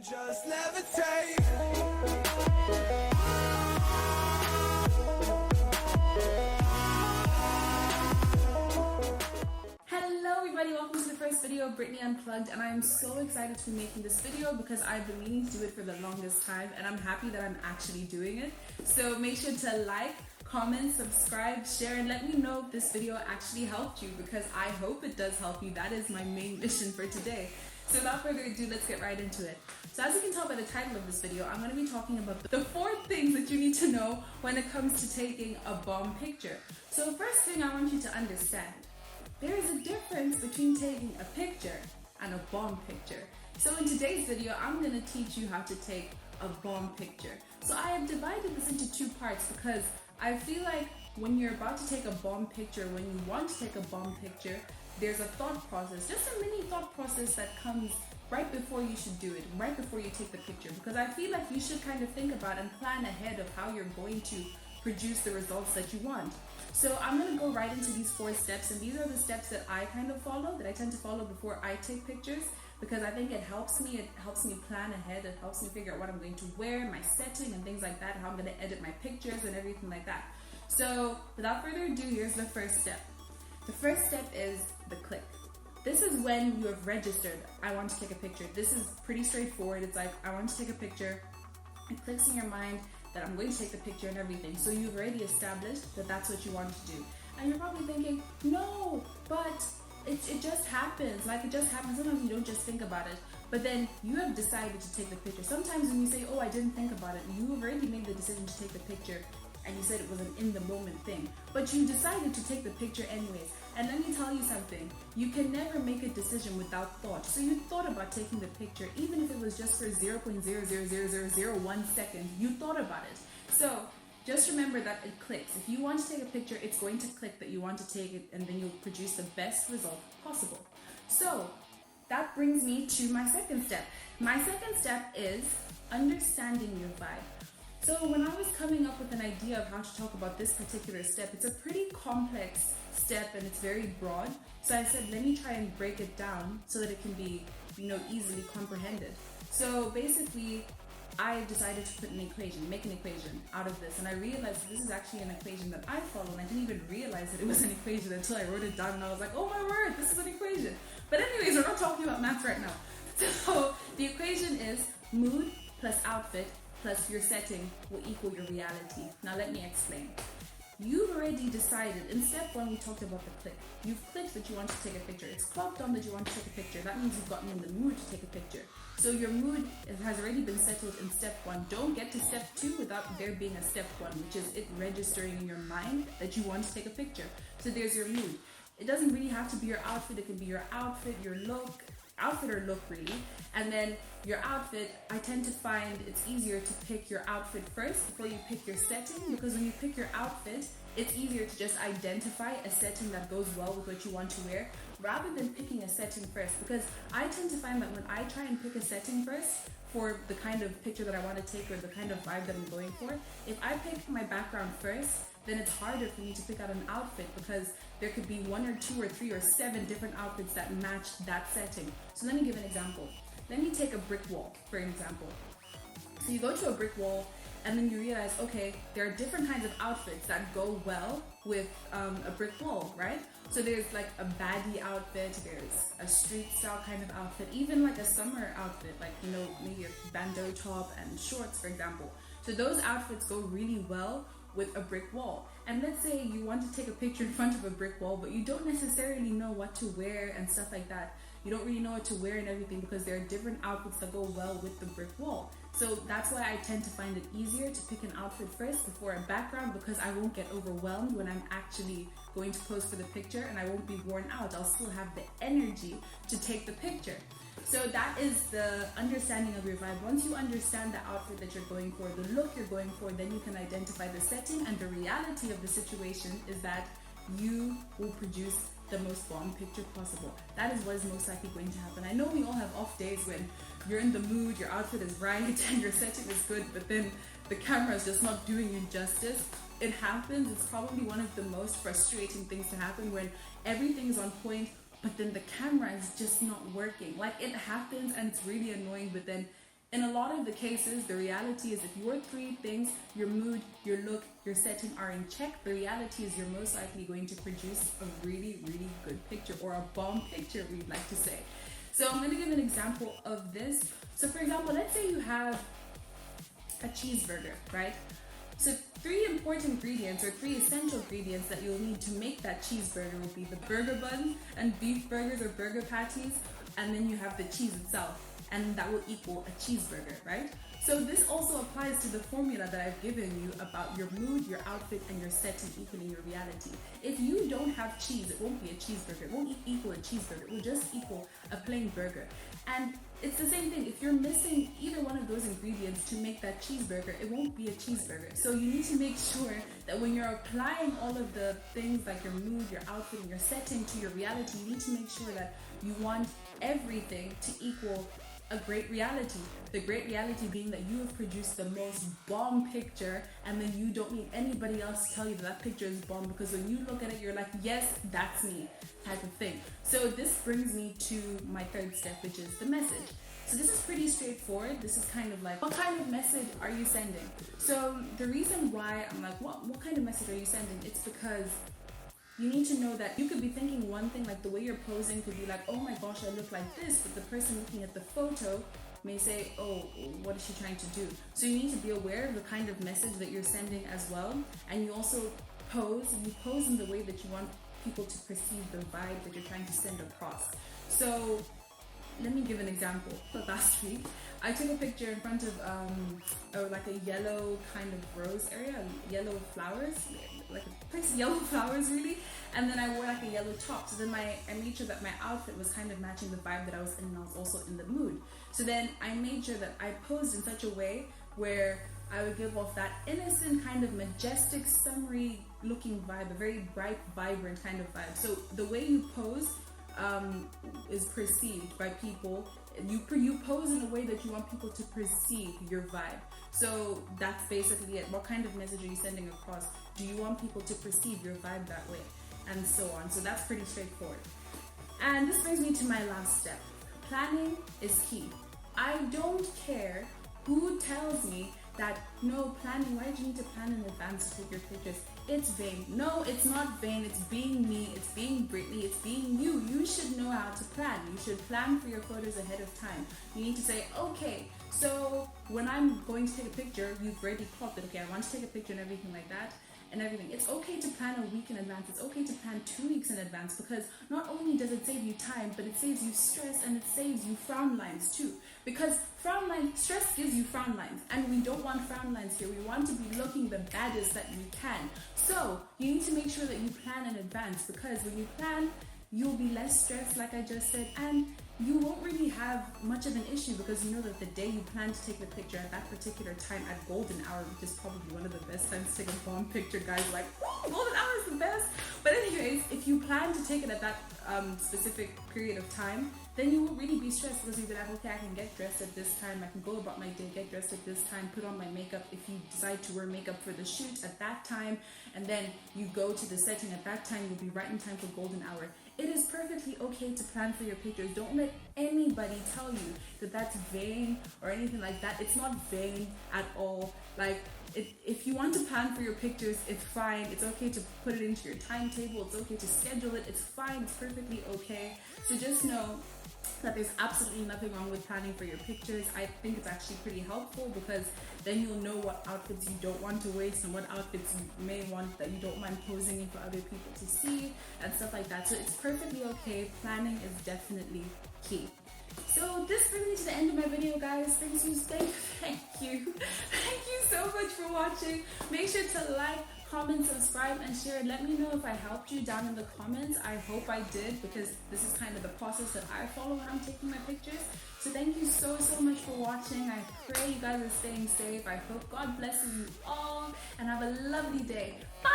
Just levitate. Hello everybody, welcome to the first video of Britney Unplugged, and I am so excited to be making this video because I've been meaning to do it for the longest time, and I'm happy that I'm actually doing it. So make sure to like, comment, subscribe, share, and let me know if this video actually helped you, because I hope it does help you. That is my main mission for today. So without further ado, let's get right into it. So as you can tell by the title of this video, I'm going to be talking about the 4 things that you need to know when it comes to taking a bomb picture. So the first thing I want you to understand, there is a difference between taking a picture and a bomb picture. So in today's video, I'm going to teach you how to take a bomb picture. So I have divided this into 2 parts because I feel like when you're about to take a bomb picture, when you want to take a bomb picture, there's a thought process, just a mini thought process that comes right before you should do it, right before you take the picture. Because I feel like you should kind of think about and plan ahead of how you're going to produce the results that you want. So I'm going to go right into these 4 steps, and these are the steps that I kind of follow, that I tend to follow before I take pictures, because I think it helps me plan ahead, it helps me figure out what I'm going to wear, my setting and things like that, how I'm going to edit my pictures and everything like that. So without further ado, here's the first step. The first step is the click. This is when you have registered, I want to take a picture. This is pretty straightforward. It's like, I want to take a picture. It clicks in your mind that I'm going to take the picture and everything. So you've already established that that's what you want to do. And you're probably thinking, no, but it just happens. Like, it just happens. Sometimes you don't just think about it. But then you have decided to take the picture. Sometimes when you say, oh, I didn't think about it, you have already made the decision to take the picture, and you said it was an in-the-moment thing. But you decided to take the picture anyways. And let me tell you something. You can never make a decision without thought. So you thought about taking the picture, even if it was just for 0.00001 seconds. You thought about it. So just remember that it clicks. If you want to take a picture, it's going to click that you want to take it, and then you'll produce the best result possible. So that brings me to my second step. My second step is understanding your vibe. So when I was coming up with an idea of how to talk about this particular step, it's a pretty complex step and it's very broad. So I said, let me try and break it down so that it can be, easily comprehended. So basically, I decided to put an equation, make an equation out of this. And I realized that this is actually an equation that I follow, and I didn't even realize that it was an equation until I wrote it down, and I was like, oh my word, this is an equation. But anyways, we're not talking about math right now. So the equation is mood plus outfit plus your setting will equal your reality. Now let me explain. You've already decided, in step 1 we talked about the click. You've clicked that you want to take a picture. It's clocked on that you want to take a picture. That means you've gotten in the mood to take a picture. So your mood has already been settled in step 1. Don't get to step 2 without there being a step 1, which is it registering in your mind that you want to take a picture. So there's your mood. It doesn't really have to be your outfit. It can be your outfit, your look, outfit or look really. And then your outfit, I tend to find it's easier to pick your outfit first before you pick your setting, because when you pick your outfit, it's easier to just identify a setting that goes well with what you want to wear rather than picking a setting first. Because I tend to find that when I try and pick a setting first for the kind of picture that I want to take or the kind of vibe that I'm going for, if I pick my background first, then it's harder for me to pick out an outfit because there could be 1 or 2 or 3 or 7 different outfits that match that setting. So let me give an example. Let me take a brick wall, for example. So you go to a brick wall and then you realize, okay, there are different kinds of outfits that go well with a brick wall, right? So there's like a baddie outfit, there's a street style kind of outfit, even like a summer outfit, like, maybe a bandeau top and shorts, for example. So those outfits go really well with a brick wall. And let's say you want to take a picture in front of a brick wall, but you don't necessarily know what to wear and stuff like that. You don't really know what to wear and everything because there are different outfits that go well with the brick wall. So that's why I tend to find it easier to pick an outfit first before a background, because I won't get overwhelmed when I'm actually going to pose for the picture, and I won't be worn out. I'll still have the energy to take the picture. So that is the understanding of your vibe. Once you understand the outfit that you're going for, the look you're going for, then you can identify the setting, and the reality of the situation is that you will produce the most bomb picture possible. That is what is most likely going to happen. I know we all have off days when you're in the mood, your outfit is right, and your setting is good, but then the camera is just not doing you justice. It happens. It's probably one of the most frustrating things to happen, when everything's on point, but then the camera is just not working. Like, it happens and it's really annoying, but then In a lot of the cases, the reality is if your three things, your mood, your look, your setting are in check, the reality is you're most likely going to produce a really, really good picture, or a bomb picture, we'd like to say. So I'm going to give an example of this. So for example, let's say you have a cheeseburger, right? So 3 important ingredients, or 3 essential ingredients that you'll need to make that cheeseburger would be the burger bun and beef burgers or burger patties, and then you have the cheese itself, and that will equal a cheeseburger, right? So this also applies to the formula that I've given you about your mood, your outfit, and your setting equaling your reality. If you don't have cheese, it won't be a cheeseburger. It won't equal a cheeseburger. It will just equal a plain burger. And it's the same thing. If you're missing either one of those ingredients to make that cheeseburger, it won't be a cheeseburger. So you need to make sure that when you're applying all of the things like your mood, your outfit, and your setting to your reality, you need to make sure that you want everything to equal a great reality. The great reality being that you have produced the most bomb picture, and then you don't need anybody else to tell you that that picture is bomb, because when you look at it, you're like, yes, that's me, type of thing. So this brings me to my third step, which is the message. So this is pretty straightforward. This is kind of like, what kind of message are you sending? So the reason why I'm like, what kind of message are you sending? It's because you need to know that you could be thinking one thing, like the way you're posing could be like, oh my gosh, I look like this, but the person looking at the photo may say, oh, what is she trying to do? So you need to be aware of the kind of message that you're sending as well. And you also pose in the way that you want people to perceive the vibe that you're trying to send across. So let me give an example. Last week, I took a picture in front of like a yellow kind of rose area, yellow flowers, like a place of yellow flowers really, and then I wore like a yellow top. So then I made sure that my outfit was kind of matching the vibe that I was in, and I was also in the mood. So then I made sure that I posed in such a way where I would give off that innocent kind of majestic, summery looking vibe, a very bright, vibrant kind of vibe. So the way you pose is perceived by people. You pose in a way that you want people to perceive your vibe. So that's basically it. What kind of message are you sending across? Do you want people to perceive your vibe that way? And so on. So that's pretty straightforward. And this brings me to my last step. Planning is key. I don't care who tells me that, no, planning, why do you need to plan in advance to take your pictures? It's vain. No, it's not vain. It's being me. It's being Britney. It's being you. You should know how to plan. You should plan for your photos ahead of time. You need to say, okay, so when I'm going to take a picture, you've already plotted, okay, I want to take a picture and everything like that. And everything. It's okay to plan a week in advance. It's okay to plan 2 weeks in advance, because not only does it save you time, but it saves you stress, and it saves you frown lines too. Because stress gives you frown lines, and we don't want frown lines here. We want to be looking the baddest that we can. So you need to make sure that you plan in advance, because when you plan, you'll be less stressed, like I just said, and you won't really have much of an issue, because you know that the day you plan to take the picture at that particular time at golden hour, which is probably one of the best times to take a bomb picture, guys, like, oh, golden hour is the best. But anyways, if you plan to take it at that specific period of time, then you won't really be stressed, because you'll be like, okay, I can get dressed at this time, I can go about my day, get dressed at this time, put on my makeup if you decide to wear makeup for the shoot at that time, and then you go to the setting at that time, you'll be right in time for golden hour. It is perfectly okay to plan for your pictures. Don't let anybody tell you that that's vain or anything like that. It's not vain at all. Like, if you want to plan for your pictures, it's fine. It's okay to put it into your timetable. It's okay to schedule it. It's fine. It's perfectly okay. So just know that there's absolutely nothing wrong with planning for your pictures. I think it's actually pretty helpful, because then you'll know what outfits you don't want to waste and what outfits you may want that you don't mind posing in for other people to see and stuff like that. So it's perfectly okay. Planning is definitely key. So this brings me to the end of my video, guys. Thank you so much for watching. Make sure to like, comment, subscribe, and share. Let me know if I helped you down in the comments. I hope I did, because this is kind of the process that I follow when I'm taking my pictures. So thank you so much for watching. I pray you guys are staying safe. I hope God blesses you all, and have a lovely day. Bye!